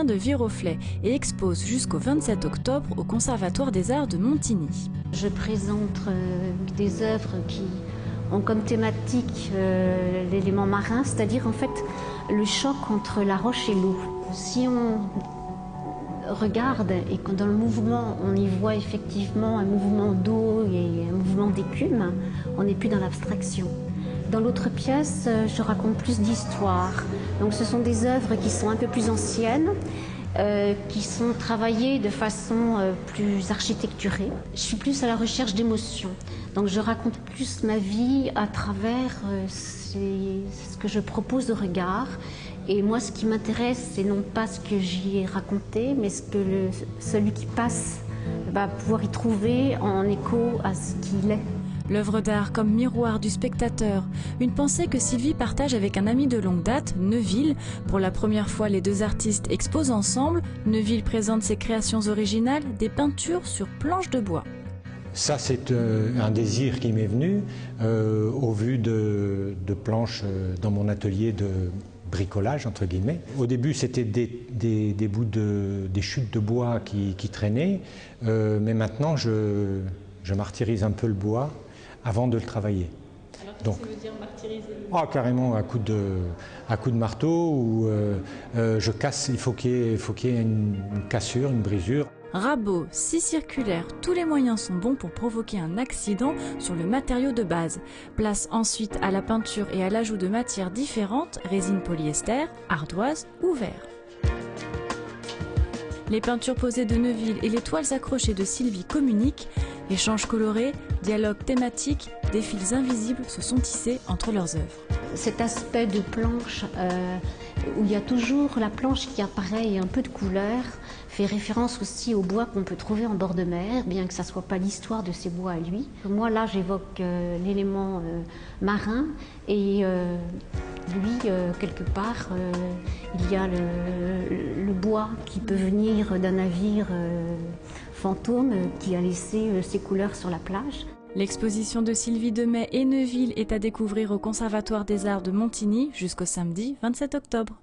vient de Viroflay et expose jusqu'au 27 octobre au Conservatoire des Arts de Montigny. Je présente des œuvres qui ont comme thématique l'élément marin, c'est-à-dire en fait le choc entre la roche et l'eau. Si on regarde et que dans le mouvement on y voit effectivement un mouvement d'eau et un mouvement d'écume, on n'est plus dans l'abstraction. Dans l'autre pièce, je raconte plus d'histoire. Donc ce sont des œuvres qui sont un peu plus anciennes, qui sont travaillées de façon plus architecturée. Je suis plus à la recherche d'émotions. Donc je raconte plus ma vie à travers ce que je propose au regard. Et moi, ce qui m'intéresse, c'est non pas ce que j'y ai raconté, mais ce que celui qui passe va pouvoir y trouver en écho à ce qu'il est. L'œuvre d'art comme miroir du spectateur, une pensée que Sylvie partage avec un ami de longue date, Neuville. Pour la première fois, les deux artistes exposent ensemble. Neuville présente ses créations originales, des peintures sur planches de bois. Ça, c'est un désir qui m'est venu au vu de planches dans mon atelier de bricolage, entre guillemets. Au début, c'était des bouts des chutes de bois qui traînaient, mais maintenant, je martyrise un peu le bois avant de le travailler. Alors qu'est-ce que ça veut dire martyriser le bois? Carrément à coup de marteau, ou je casse, il faut qu'il y ait une cassure, une brisure. Rabot, scie circulaire, tous les moyens sont bons pour provoquer un accident sur le matériau de base. Place ensuite à la peinture et à l'ajout de matières différentes, résine polyester, ardoise ou verre. Les peintures posées de Neuville et les toiles accrochées de Sylvie communiquent. Échanges colorés, dialogues thématiques, des fils invisibles se sont tissés entre leurs œuvres. Cet aspect de planche où il y a toujours la planche qui apparaît et un peu de couleur fait référence aussi au bois qu'on peut trouver en bord de mer, bien que ça ne soit pas l'histoire de ces bois à lui. Moi là j'évoque l'élément marin et lui quelque part il y a le bois qui peut venir d'un navire fantôme qui a laissé ses couleurs sur la plage. L'exposition de Sylvie Demey et Neuville est à découvrir au Conservatoire des Arts de Montigny jusqu'au samedi 27 octobre.